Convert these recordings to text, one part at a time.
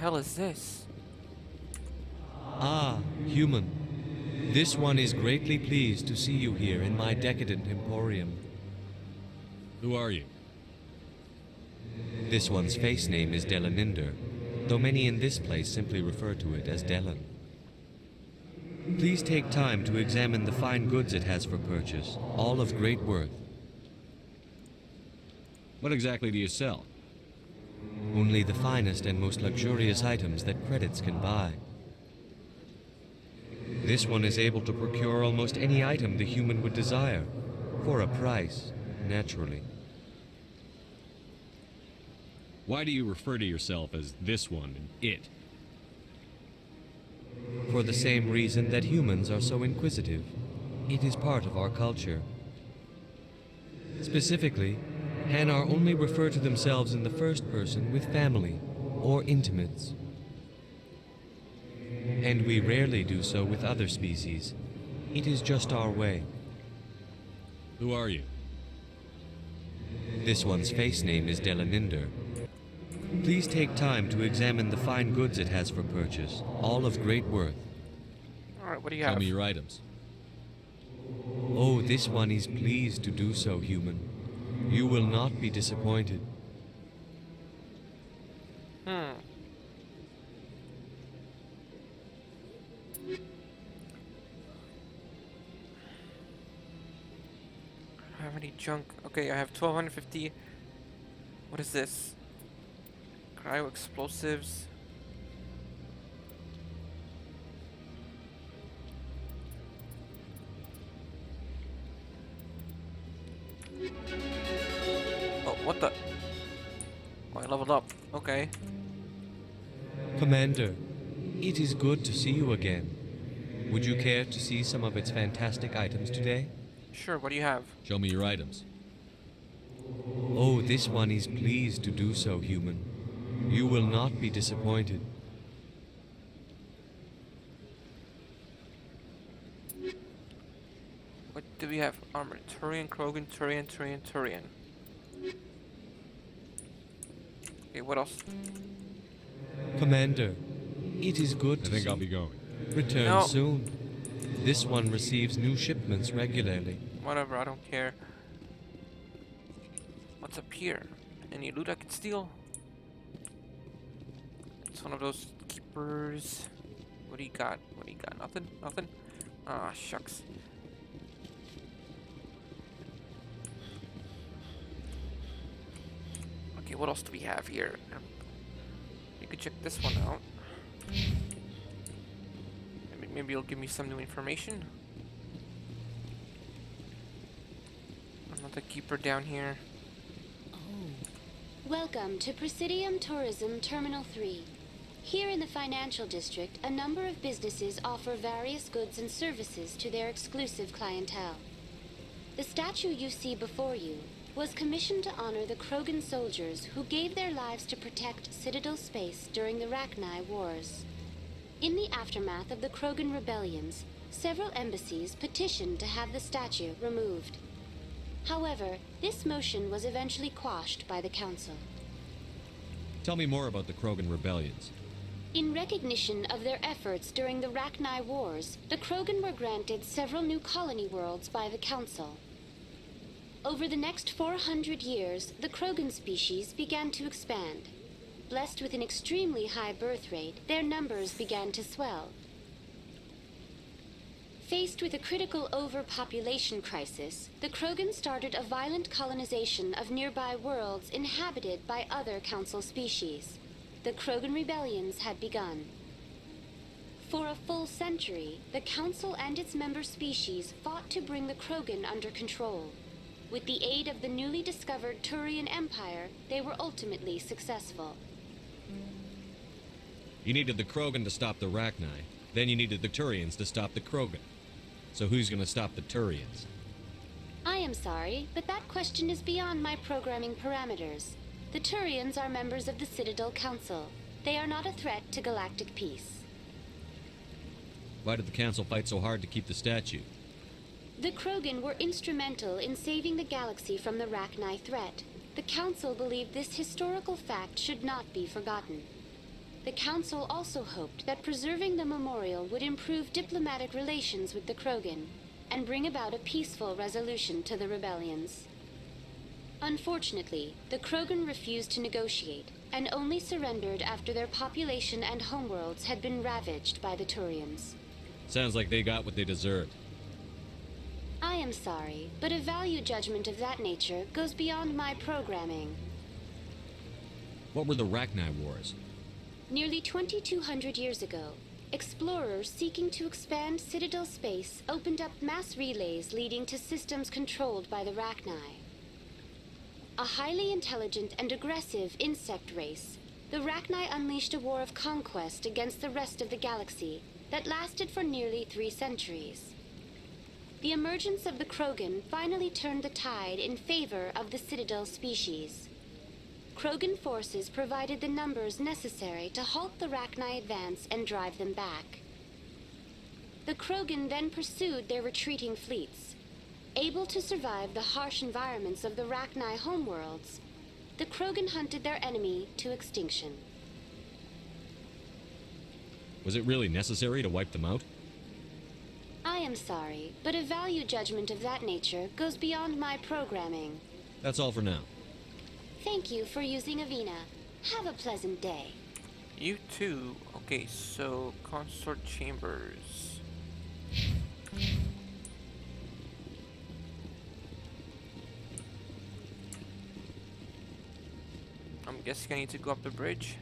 hell is this? Ah, human. This one is greatly pleased to see you here in my decadent emporium. Who are you? This one's face name is Delaninder, though many in this place simply refer to it as Delan. Please take time to examine the fine goods it has for purchase, all of great worth. What exactly do you sell? Only the finest and most luxurious items that credits can buy. This one is able to procure almost any item the human would desire, for a price, naturally. Why do you refer to yourself as this one and it? For the same reason that humans are so inquisitive. It is part of our culture. Specifically, Hanar only refer to themselves in the first person with family or intimates. And we rarely do so with other species. It is just our way. Who are you? This one's face name is Delaninder. Please take time to examine the fine goods it has for purchase, all of great worth. Alright, what do you Tell have? me your items. Oh, this one is pleased to do so, human. You will not be disappointed. How many junk? Okay, I have 1250. What is this? Cryo explosives. Oh, what the? Oh, I leveled up. Okay. Commander, it is good to see you again. Would you care to see some of its fantastic items today? Sure, what do you have? Show me your items. Oh, this one is pleased to do so, human. You will not be disappointed. What do we have? Armor. Turian, Krogan, Turian. Okay, what else? Commander, it is good I to think see I'll be going. Return No. soon. This one receives new shipments regularly. Whatever, I don't care. What's up here? Any loot I can steal? It's one of those keepers. What do you got? What do you got? Nothing? Nothing? Ah, shucks. Okay, what else do we have here? You could check this one out. Maybe it'll give me some new information. Another keeper down here. Welcome to Presidium Tourism Terminal 3. Here in the financial district, a number of businesses offer various goods and services to their exclusive clientele. The statue you see before you was commissioned to honor the Krogan soldiers who gave their lives to protect Citadel space during the Rachni Wars. In the aftermath of the Krogan Rebellions, several embassies petitioned to have the statue removed. However, this motion was eventually quashed by the Council. Tell me more about the Krogan Rebellions. In recognition of their efforts during the Rachni Wars, the Krogan were granted several new colony worlds by the Council. Over the next 400 years, the Krogan species began to expand. Blessed with an extremely high birth rate, their numbers began to swell. Faced with a critical overpopulation crisis, the Krogan started a violent colonization of nearby worlds inhabited by other Council species. The Krogan Rebellions had begun. For a full century, the Council and its member species fought to bring the Krogan under control. With the aid of the newly discovered Turian Empire, they were ultimately successful. You needed the Krogan to stop the Rachni. Then you needed the Turians to stop the Krogan. So who's gonna stop the Turians? I am sorry, but that question is beyond my programming parameters. The Turians are members of the Citadel Council. They are not a threat to galactic peace. Why did the Council fight so hard to keep the statue? The Krogan were instrumental in saving the galaxy from the Rachni threat. The Council believed this historical fact should not be forgotten. The Council also hoped that preserving the memorial would improve diplomatic relations with the Krogan and bring about a peaceful resolution to the rebellions. Unfortunately, the Krogan refused to negotiate and only surrendered after their population and homeworlds had been ravaged by the Turians. Sounds like they got what they deserved. I am sorry, but a value judgment of that nature goes beyond my programming. What were the Rachni Wars? Nearly 2,200 years ago, explorers seeking to expand Citadel space opened up mass relays leading to systems controlled by the Rachni. A highly intelligent and aggressive insect race, the Rachni unleashed a war of conquest against the rest of the galaxy that lasted for nearly 3 centuries. The emergence of the Krogan finally turned the tide in favor of the Citadel species. Krogan forces provided the numbers necessary to halt the Rachni advance and drive them back. The Krogan then pursued their retreating fleets. Able to survive the harsh environments of the Rachni homeworlds, the Krogan hunted their enemy to extinction. Was it really necessary to wipe them out? I am sorry, but a value judgment of that nature goes beyond my programming. That's all for now. Thank you for using Avina. Have a pleasant day. You too. Okay, so consort chambers. I'm guessing I need to go up the bridge.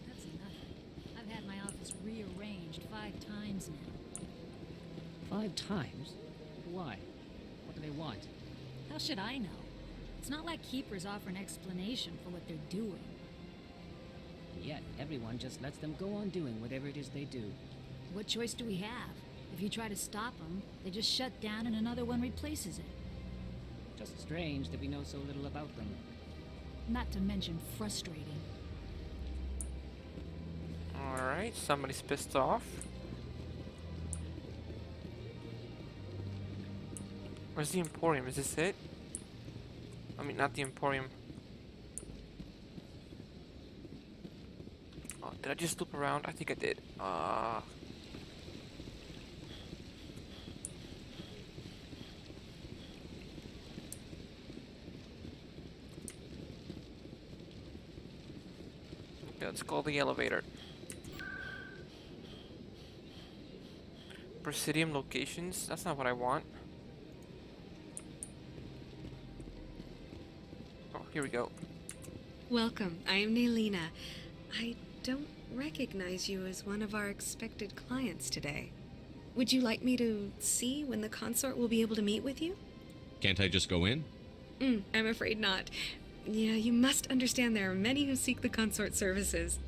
That's enough. I've had my office rearranged 5 times now. 5 times? Why? What do they want? How should I know? It's not like Keepers offer an explanation for what they're doing. Yet everyone just lets them go on doing whatever it is they do. What choice do we have? If you try to stop them, they just shut down and another one replaces it. Just strange that we know so little about them. Not to mention frustrating. Alright, somebody's pissed off. Where's the Emporium? Is this it? I mean, not the Emporium. Oh, did I just loop around? I think I did. Okay, let's call the elevator. Presidium locations? That's not what I want. Oh, here we go. Welcome, I am Naylina. I don't recognize you as one of our expected clients today. Would you like me to see when the consort will be able to meet with you? Can't I just go in? I'm afraid not. Yeah, you must understand there are many who seek the consort services.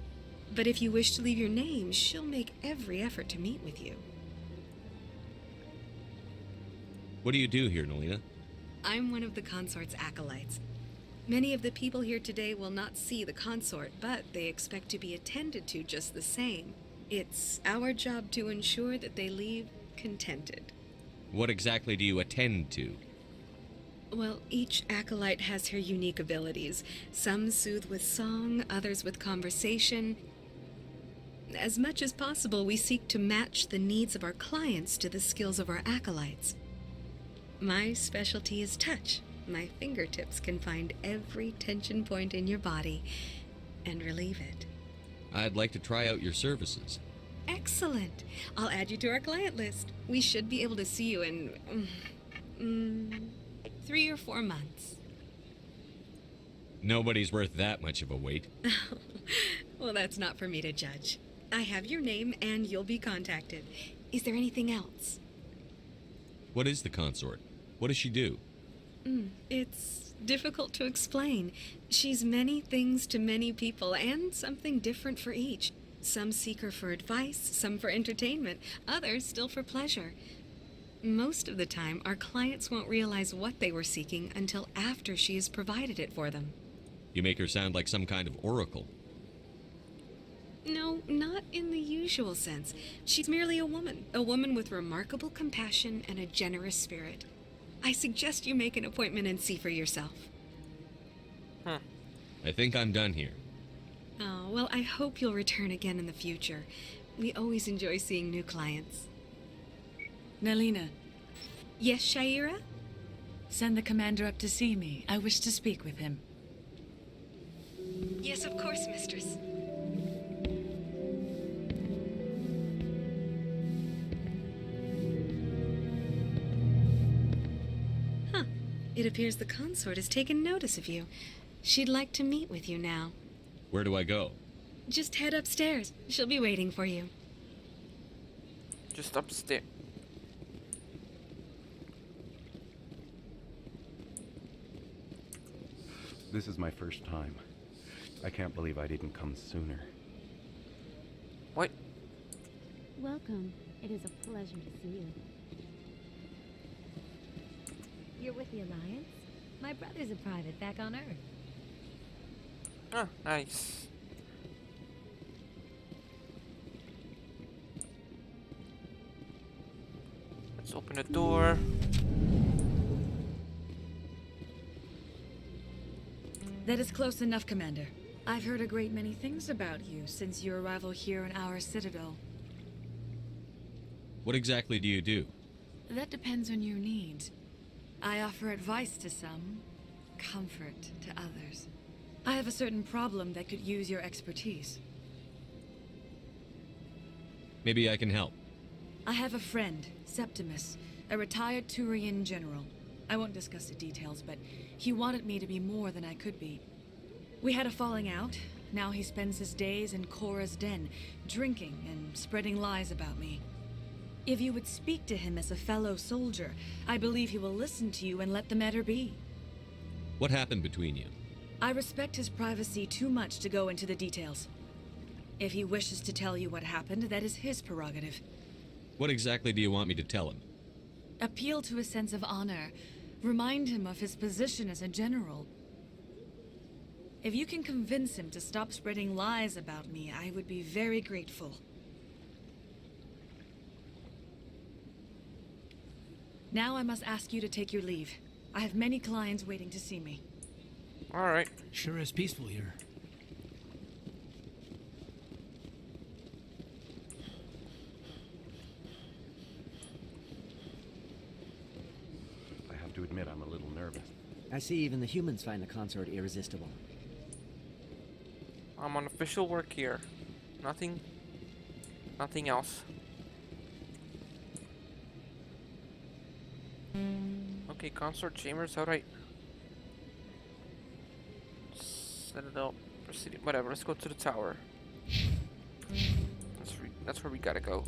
But if you wish to leave your name, she'll make every effort to meet with you. What do you do here, Nolina? I'm one of the consort's acolytes. Many of the people here today will not see the consort, but they expect to be attended to just the same. It's our job to ensure that they leave contented. What exactly do you attend to? Well, each acolyte has her unique abilities. Some soothe with song, others with conversation. As much as possible, we seek to match the needs of our clients to the skills of our acolytes. My specialty is touch. My fingertips can find every tension point in your body and relieve it. I'd like to try out your services. Excellent. I'll add you to our client list. We should be able to see you in 3 or 4 months. Nobody's worth that much of a wait. Well, that's not for me to judge. I have your name and you'll be contacted. Is there anything else? What is the consort? What does she do? It's difficult to explain. She's many things to many people and something different for each. Some seek her for advice, some for entertainment, others still for pleasure. Most of the time, our clients won't realize what they were seeking until after she has provided it for them. You make her sound like some kind of oracle. No, not in the usual sense. She's merely a woman with remarkable compassion and a generous spirit. I suggest you make an appointment and see for yourself. I think I'm done here. Oh, well, I hope you'll return again in the future. We always enjoy seeing new clients. Nalina, Yes, Shaira? send the commander up to see me. I wish to speak with him. Yes, of course, mistress. Huh. It appears the consort has taken notice of you. She'd like to meet with you now. Where do I go? Just head upstairs. She'll be waiting for you. Just upstairs. This is my first time. I can't believe I didn't come sooner. What? Welcome. It is a pleasure to see you. You're with the Alliance? My brother's a private back on Earth. Ah, nice. Let's open the door. That is close enough, Commander. I've heard a great many things about you since your arrival here in our citadel. What exactly do you do? That depends on your needs. I offer advice to some, comfort to others. I have a certain problem that could use your expertise. Maybe I can help. I have a friend, Septimus, a retired Turian general. I won't discuss the details, but he wanted me to be more than I could be. We had a falling out. Now he spends his days in Korra's den, drinking and spreading lies about me. If you would speak to him as a fellow soldier, I believe he will listen to you and let the matter be. What happened between you? I respect his privacy too much to go into the details. If he wishes to tell you what happened, that is his prerogative. What exactly do you want me to tell him? Appeal to his sense of honor. Remind him of his position as a general. If you can convince him to stop spreading lies about me, I would be very grateful. Now I must ask you to take your leave. I have many clients waiting to see me. Alright. Sure is peaceful here. I have to admit I'm a little nervous. I see even the humans find the consort irresistible. I'm on official work here. Nothing else. Okay, consort chambers, alright. Set it up. Presidium, whatever, let's go to the tower. That's where we gotta go.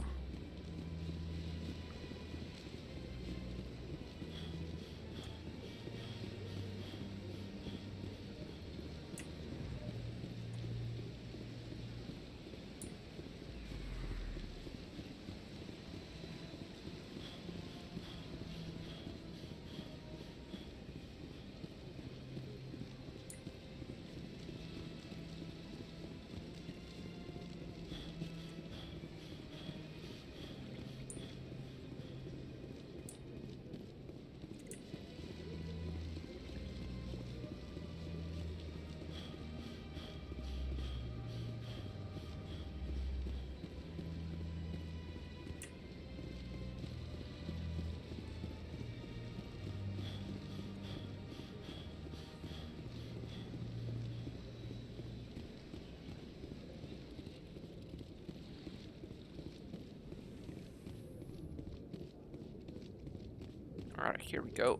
Alright, here we go.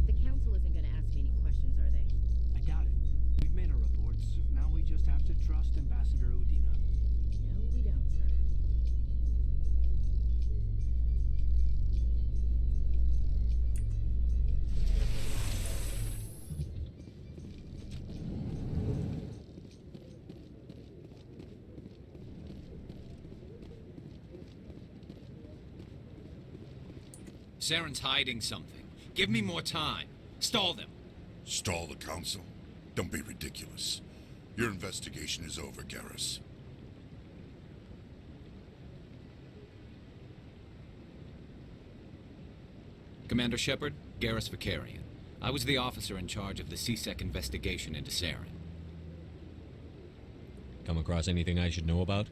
The council isn't going to ask me any questions, are they? I doubt it. We've made our reports. Now we just have to trust Ambassador Udina. No, we don't, sir. Saren's hiding something. Give me more time. Stall them. Stall the council? Don't be ridiculous. Your investigation is over, Garrus. Commander Shepard, Garrus Vicarian. I was the officer in charge of the CSEC investigation into Saren. Come across anything I should know about?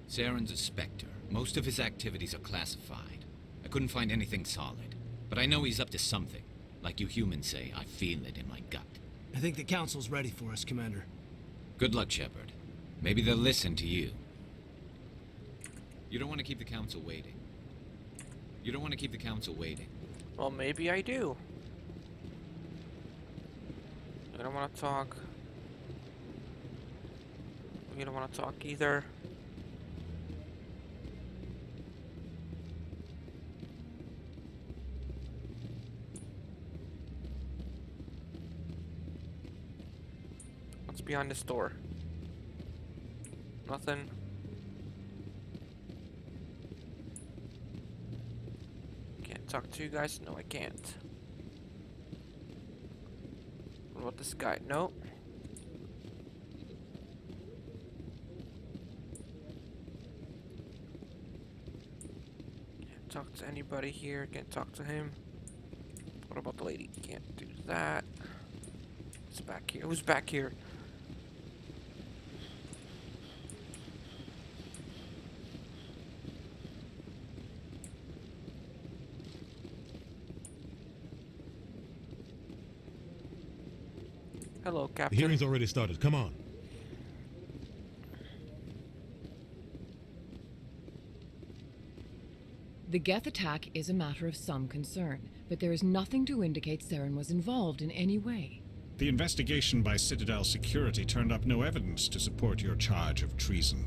Saren's a Spectre. Most of his activities are classified. I couldn't find anything solid. But I know he's up to something. Like you humans say, I feel it in my gut. I think the Council's ready for us, Commander. Good luck, Shepard. Maybe they'll listen to you. You don't want to keep the Council waiting. You don't want to keep the Council waiting. Well, maybe I do. I don't want to talk. We don't want to talk either. What's behind this door? Nothing. Can't talk to you guys? No, I can't. What about this guy? Nope. Can't talk to anybody here. Can't talk to him. What about the lady? Can't do that. Who's back here? Who's back here? Hello, Captain. The hearing's already started. Come on. The Geth attack is a matter of some concern, but there is nothing to indicate Saren was involved in any way. The investigation by Citadel Security turned up no evidence to support your charge of treason.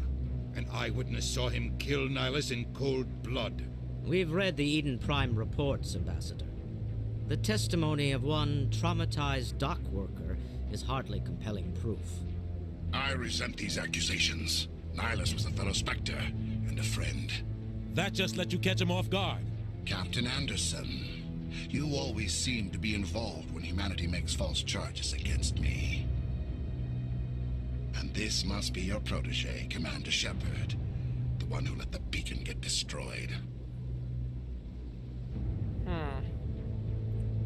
An eyewitness saw him kill Nihilus in cold blood. We've read the Eden Prime reports, Ambassador. The testimony of one traumatized dock worker is hardly compelling proof. I resent these accusations. Nihilus was a fellow Spectre and a friend. That just let you catch him off guard. Captain Anderson, you always seem to be involved when humanity makes false charges against me. And this must be your protege, Commander Shepard, the one who let the beacon get destroyed.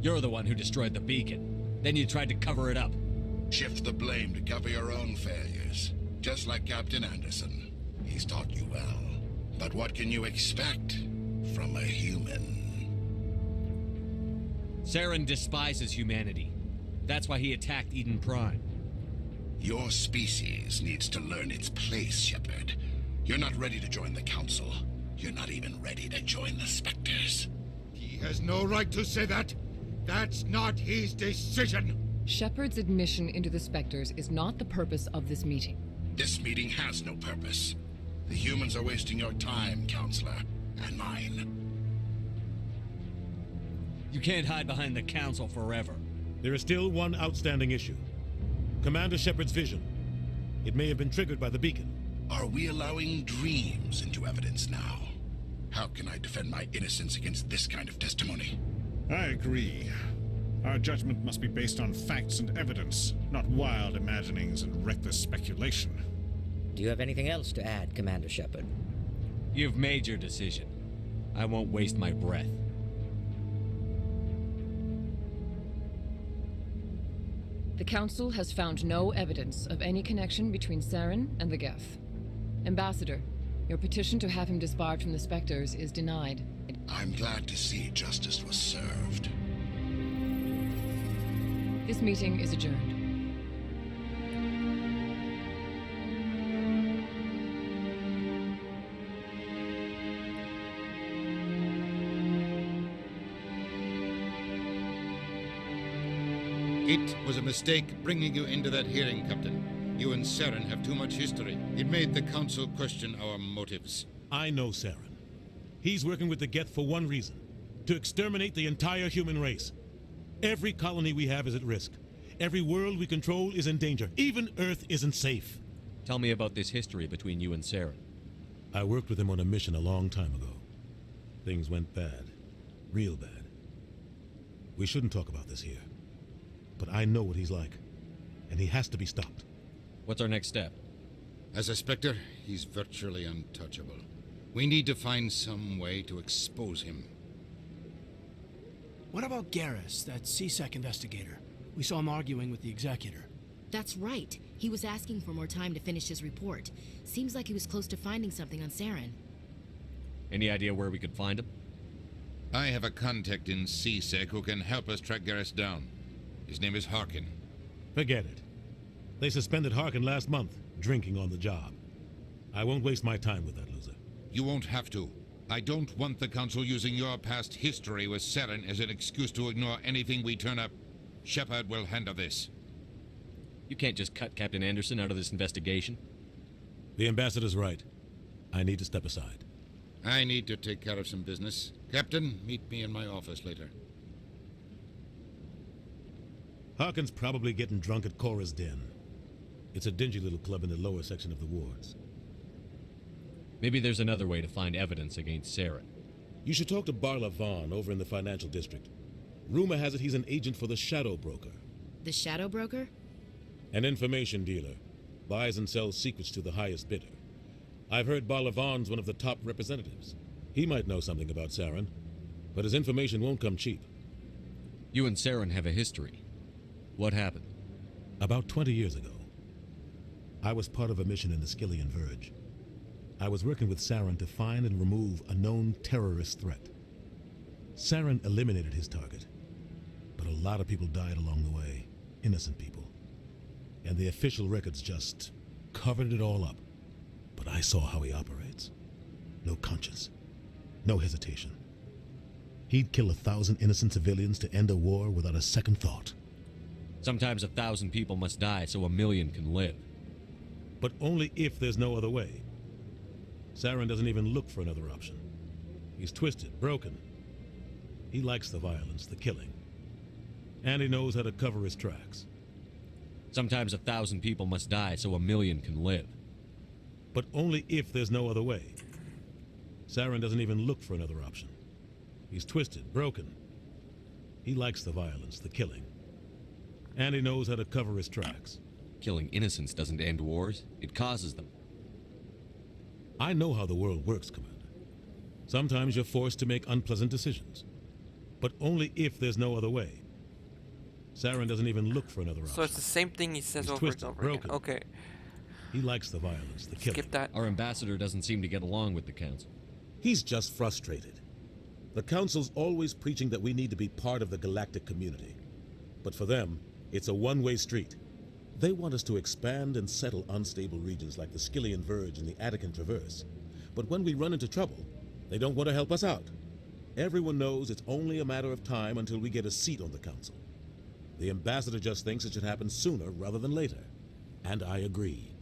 You're the one who destroyed the beacon. Then you tried to cover it up. Shift the blame to cover your own failures. Just like Captain Anderson. He's taught you well. But what can you expect from a human? Saren despises humanity. That's why he attacked Eden Prime. Your species needs to learn its place, Shepard. You're not ready to join the Council. You're not even ready to join the Spectres. He has no right to say that. That's not his decision. Shepard's admission into the Spectres is not the purpose of this meeting. This meeting has no purpose. The humans are wasting your time, Counselor, and mine. You can't hide behind the Council forever. There is still one outstanding issue. Commander Shepard's vision. It may have been triggered by the beacon. Are we allowing dreams into evidence now? How can I defend my innocence against this kind of testimony? I agree. Our judgment must be based on facts and evidence, not wild imaginings and reckless speculation. Do you have anything else to add, Commander Shepard? You've made your decision. I won't waste my breath. The Council has found no evidence of any connection between Saren and the Geth. Ambassador, your petition to have him disbarred from the Spectres is denied. I'm glad to see justice was served. This meeting is adjourned. It was a mistake bringing you into that hearing, Captain. You and Saren have too much history. It made the Council question our motives. I know Saren. He's working with the Geth for one reason. To exterminate the entire human race. Every colony we have is at risk. Every world we control is in danger. Even Earth isn't safe. Tell me about this history between you and Saren. I worked with him on a mission a long time ago. Things went bad. Real bad. We shouldn't talk about this here. But I know what he's like. And he has to be stopped. What's our next step? As a Spectre, he's virtually untouchable. We need to find some way to expose him. What about Garrus, that CSEC investigator? We saw him arguing with the executor. That's right. He was asking for more time to finish his report. Seems like he was close to finding something on Saren. Any idea where we could find him? I have a contact in CSEC who can help us track Garrus down. His name is Harkin. Forget it. They suspended Harkin last month, drinking on the job. I won't waste my time with that loser. You won't have to. I don't want the Council using your past history with Saren as an excuse to ignore anything we turn up. Shepard will handle this. You can't just cut Captain Anderson out of this investigation. The ambassador's right. I need to step aside. I need to take care of some business. Captain, meet me in my office later. Harkin's probably getting drunk at Cora's Den. It's a dingy little club in the lower section of the wards. Maybe there's another way to find evidence against Saren. You should talk to Barla Vaughn over in the financial district. Rumor has it he's an agent for the Shadow Broker. The Shadow Broker? An information dealer. Buys and sells secrets to the highest bidder. I've heard Barla Vaughn's one of the top representatives. He might know something about Saren, but his information won't come cheap. You and Saren have a history. What happened? About 20 years ago, I was part of a mission in the Skillian Verge. I was working with Saren to find and remove a known terrorist threat. Saren eliminated his target, but a lot of people died along the way, innocent people. And the official records just covered it all up. But I saw how he operates. No conscience, no hesitation. He'd kill 1,000 innocent civilians to end a war without a second thought. Sometimes 1,000 people must die so 1,000,000 can live. But only if there's no other way. Saren doesn't even look for another option. He's twisted, broken. He likes the violence, the killing. And he knows how to cover his tracks. Sometimes 1,000 people must die so 1,000,000 can live. But only if there's no other way. Saren doesn't even look for another option. He's twisted, broken. He likes the violence, the killing. And he knows how to cover his tracks. Killing innocents doesn't end wars, it causes them. I know how the world works, Commander. Sometimes you're forced to make unpleasant decisions. But only if there's no other way. Saren doesn't even look for another option. So it's the same thing he says He's over twisted, and over broken. again. Okay. He likes the violence, the killing. Skip that. Our ambassador doesn't seem to get along with the Council. He's just frustrated. The Council's always preaching that we need to be part of the galactic community. But for them, it's a one-way street. They want us to expand and settle unstable regions like the Skillian Verge and the Attican Traverse. But when we run into trouble, they don't want to help us out. Everyone knows it's only a matter of time until we get a seat on the Council. The ambassador just thinks it should happen sooner rather than later. And I agree.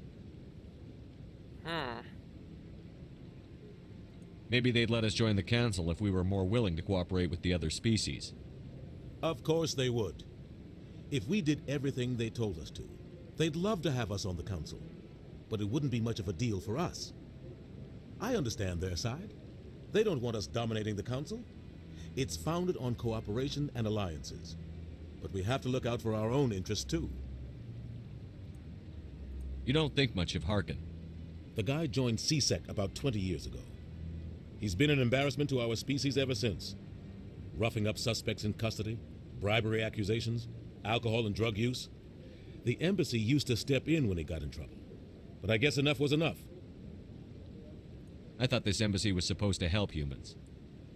Maybe they'd let us join the Council if we were more willing to cooperate with the other species. Of course they would. If we did everything they told us to, they'd love to have us on the Council. But it wouldn't be much of a deal for us. I understand their side. They don't want us dominating the Council. It's founded on cooperation and alliances. But we have to look out for our own interests, too. You don't think much of Harkin. The guy joined CSEC about 20 years ago. He's been an embarrassment to our species ever since. Roughing up suspects in custody, bribery accusations, alcohol and drug use. The embassy used to step in when he got in trouble. But I guess enough was enough. I thought this embassy was supposed to help humans.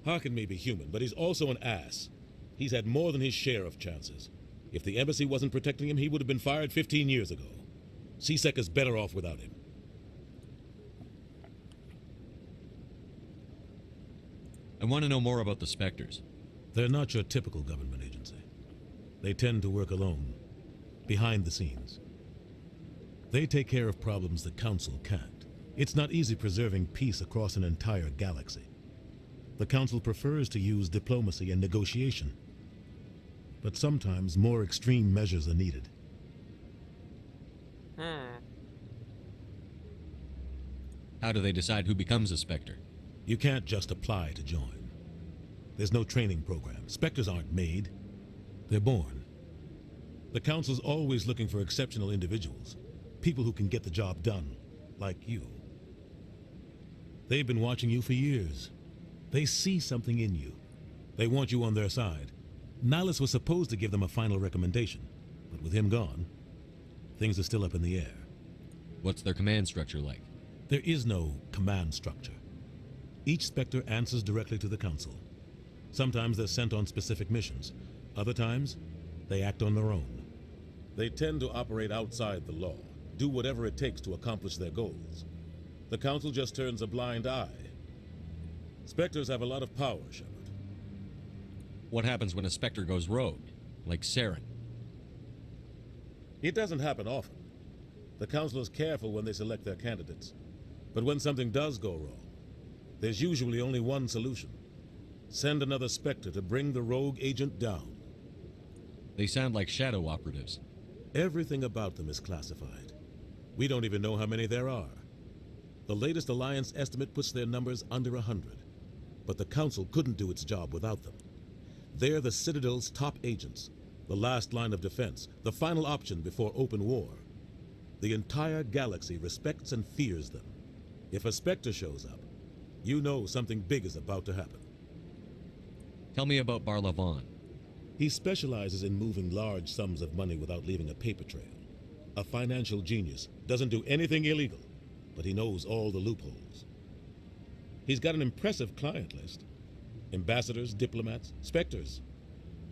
Harkin may be human, but he's also an ass. He's had more than his share of chances. If the embassy wasn't protecting him, he would have been fired 15 years ago. CSEC is better off without him. I want to know more about the Spectres. They're not your typical government agency. They tend to work alone, behind the scenes. They take care of problems the Council can't. It's not easy preserving peace across an entire galaxy. The Council prefers to use diplomacy and negotiation. But sometimes more extreme measures are needed. How do they decide who becomes a Spectre? You can't just apply to join. There's no training program. Spectres aren't made. They're born. The Council's always looking for exceptional individuals. People who can get the job done, like you. They've been watching you for years. They see something in you. They want you on their side. Nihilus was supposed to give them a final recommendation, but with him gone, things are still up in the air. What's their command structure like? There is no command structure. Each Spectre answers directly to the Council. Sometimes they're sent on specific missions. Other times, they act on their own. They tend to operate outside the law, do whatever it takes to accomplish their goals. The Council just turns a blind eye. Spectres have a lot of power, Shepard. What happens when a Spectre goes rogue, like Saren? It doesn't happen often. The Council is careful when they select their candidates. But when something does go wrong, there's usually only one solution. Send another Spectre to bring the rogue agent down. They sound like shadow operatives. Everything about them is classified. We don't even know how many there are. The latest Alliance estimate puts their numbers under 100. But the Council couldn't do its job without them. They're the Citadel's top agents, the last line of defense, the final option before open war. The entire galaxy respects and fears them. If a Spectre shows up, you know something big is about to happen. Tell me about Barlavan. He specializes in moving large sums of money without leaving a paper trail. A financial genius, doesn't do anything illegal, but he knows all the loopholes. He's got an impressive client list. Ambassadors, diplomats, Spectres.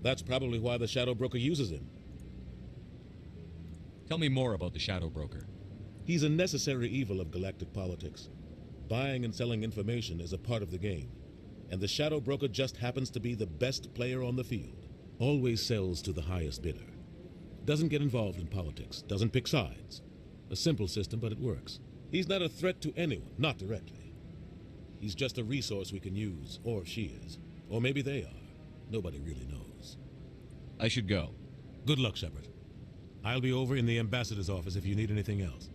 That's probably why the Shadow Broker uses him. Tell me more about the Shadow Broker. He's a necessary evil of galactic politics. Buying and selling information is a part of the game, and the Shadow Broker just happens to be the best player on the field. Always sells to the highest bidder. Doesn't get involved in politics, doesn't pick sides. A simple system, but it works. He's not a threat to anyone, not directly. He's just a resource we can use, or she is. Or maybe they are. Nobody really knows. I should go. Good luck, Shepard. I'll be over in the ambassador's office if you need anything else.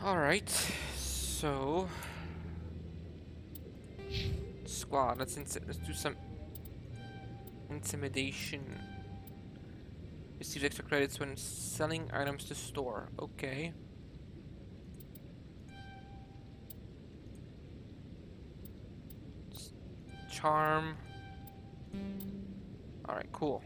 Alright, so... Squad, let's do some intimidation. Receive extra credits when selling items to store. Okay. Charm. Alright, cool.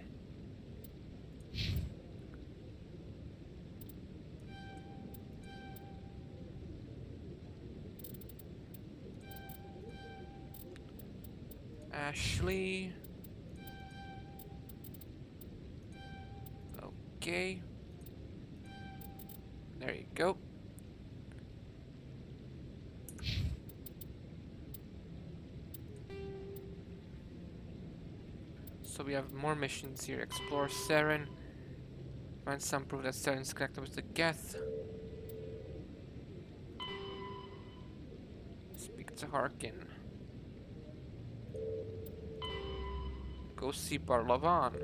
Ashley. Okay. There you go. So we have more missions here. Explore Saren. Find some proof that Saren is connected with the Geth. Speak to Harkin. Go see Barlavan.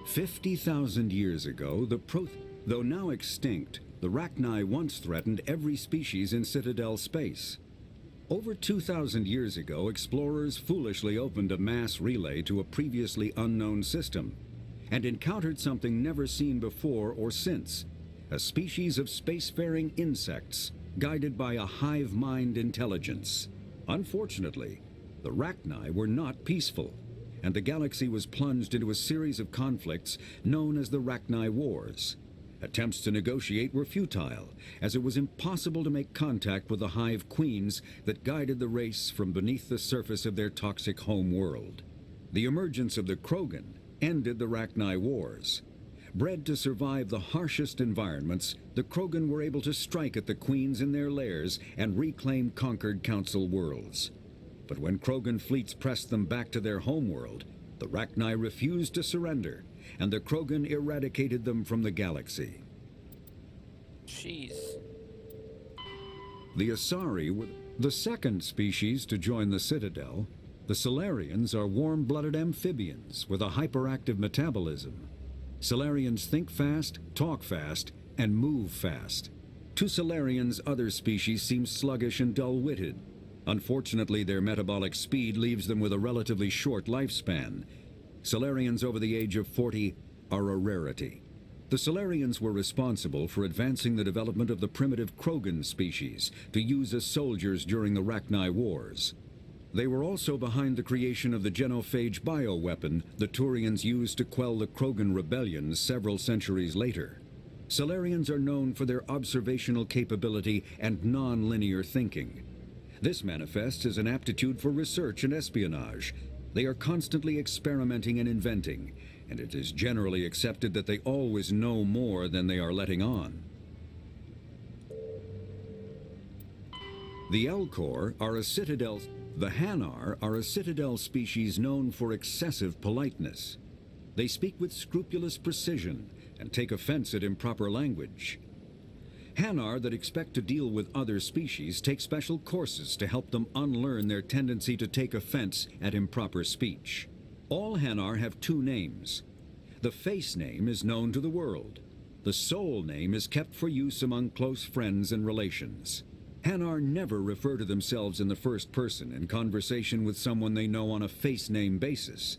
"50,000 years ago, though now extinct, the Rachni once threatened every species in Citadel space. Over 2,000 years ago, explorers foolishly opened a mass relay to a previously unknown system and encountered something never seen before or since, a species of spacefaring insects guided by a hive mind intelligence. Unfortunately, the Rachni were not peaceful, and the galaxy was plunged into a series of conflicts known as the Rachni Wars. Attempts to negotiate were futile, as it was impossible to make contact with the hive queens that guided the race from beneath the surface of their toxic home world. The emergence of the Krogan ended the Rachni Wars. Bred to survive the harshest environments, the Krogan were able to strike at the queens in their lairs and reclaim conquered Council worlds. But when Krogan fleets pressed them back to their homeworld, the Rachni refused to surrender, and the Krogan eradicated them from the galaxy. Jeez. The Asari were the second species to join the Citadel. The Solarians are warm-blooded amphibians with a hyperactive metabolism. Solarians think fast, talk fast, and move fast. To Solarians, other species seem sluggish and dull-witted. Unfortunately, their metabolic speed leaves them with a relatively short lifespan. Solarians over the age of 40 are a rarity. The Solarians were responsible for advancing the development of the primitive Krogan species to use as soldiers during the Rachni Wars. They were also behind the creation of the genophage bioweapon the Turians used to quell the Krogan Rebellions several centuries later. Solarians are known for their observational capability and non-linear thinking. This manifests as an aptitude for research and espionage. They are constantly experimenting and inventing, and it is generally accepted that they always know more than they are letting on. The Elcor are a citadel. The Hanar are a citadel species known for excessive politeness. They speak with scrupulous precision and take offense at improper language. Hanar that expect to deal with other species take special courses to help them unlearn their tendency to take offense at improper speech. All Hanar have two names. The face name is known to the world. The soul name is kept for use among close friends and relations. Hanar never refer to themselves in the first person in conversation with someone they know on a face name basis.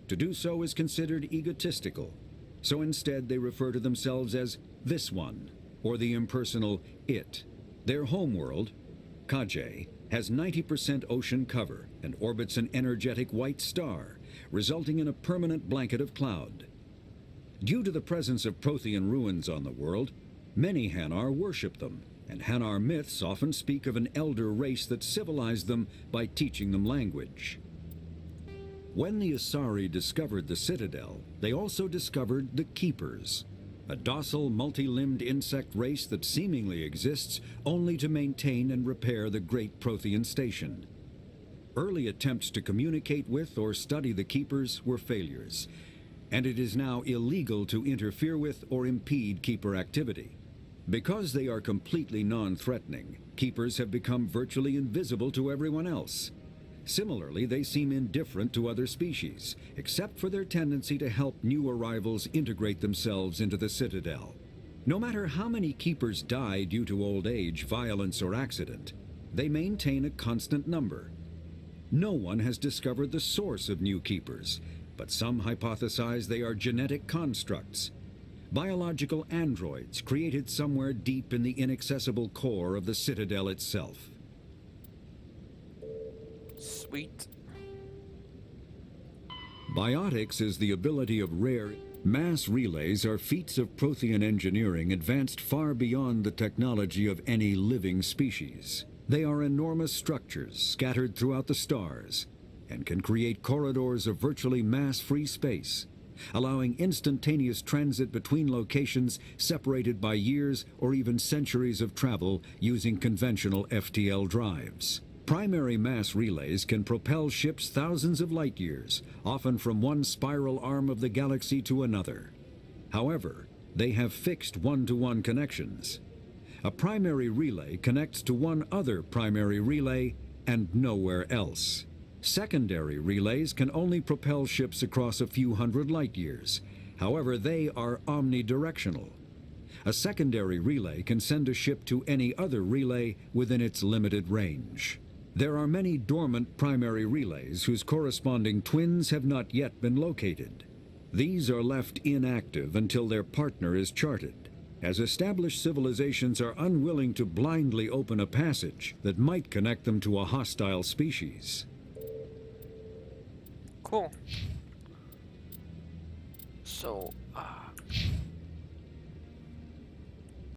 To do so is considered egotistical, so instead they refer to themselves as this one, or the impersonal it. Their homeworld, Kajay, has 90% ocean cover and orbits an energetic white star, resulting in a permanent blanket of cloud. Due to the presence of Prothean ruins on the world, many Hanar worship them, and Hanar myths often speak of an elder race that civilized them by teaching them language. When the Asari discovered the Citadel, they also discovered the Keepers, a docile, multi-limbed insect race that seemingly exists only to maintain and repair the Great Prothean Station. Early attempts to communicate with or study the Keepers were failures, and it is now illegal to interfere with or impede Keeper activity. Because they are completely non-threatening, Keepers have become virtually invisible to everyone else. Similarly, they seem indifferent to other species, except for their tendency to help new arrivals integrate themselves into the Citadel. No matter how many Keepers die due to old age, violence, or accident, they maintain a constant number. No one has discovered the source of new Keepers, but some hypothesize they are genetic constructs, biological androids created somewhere deep in the inaccessible core of the Citadel itself. Sweet. Biotics is the ability of rare mass relays are feats of Prothean engineering advanced far beyond the technology of any living species. They are enormous structures scattered throughout the stars and can create corridors of virtually mass-free space, allowing instantaneous transit between locations separated by years or even centuries of travel using conventional FTL drives. Primary mass relays can propel ships thousands of light years, often from one spiral arm of the galaxy to another. However, they have fixed one-to-one connections. A primary relay connects to one other primary relay and nowhere else. Secondary relays can only propel ships across a few hundred light years. However, they are omnidirectional. A secondary relay can send a ship to any other relay within its limited range. There are many dormant primary relays whose corresponding twins have not yet been located. These are left inactive until their partner is charted, as established civilizations are unwilling to blindly open a passage that might connect them to a hostile species. Cool. So,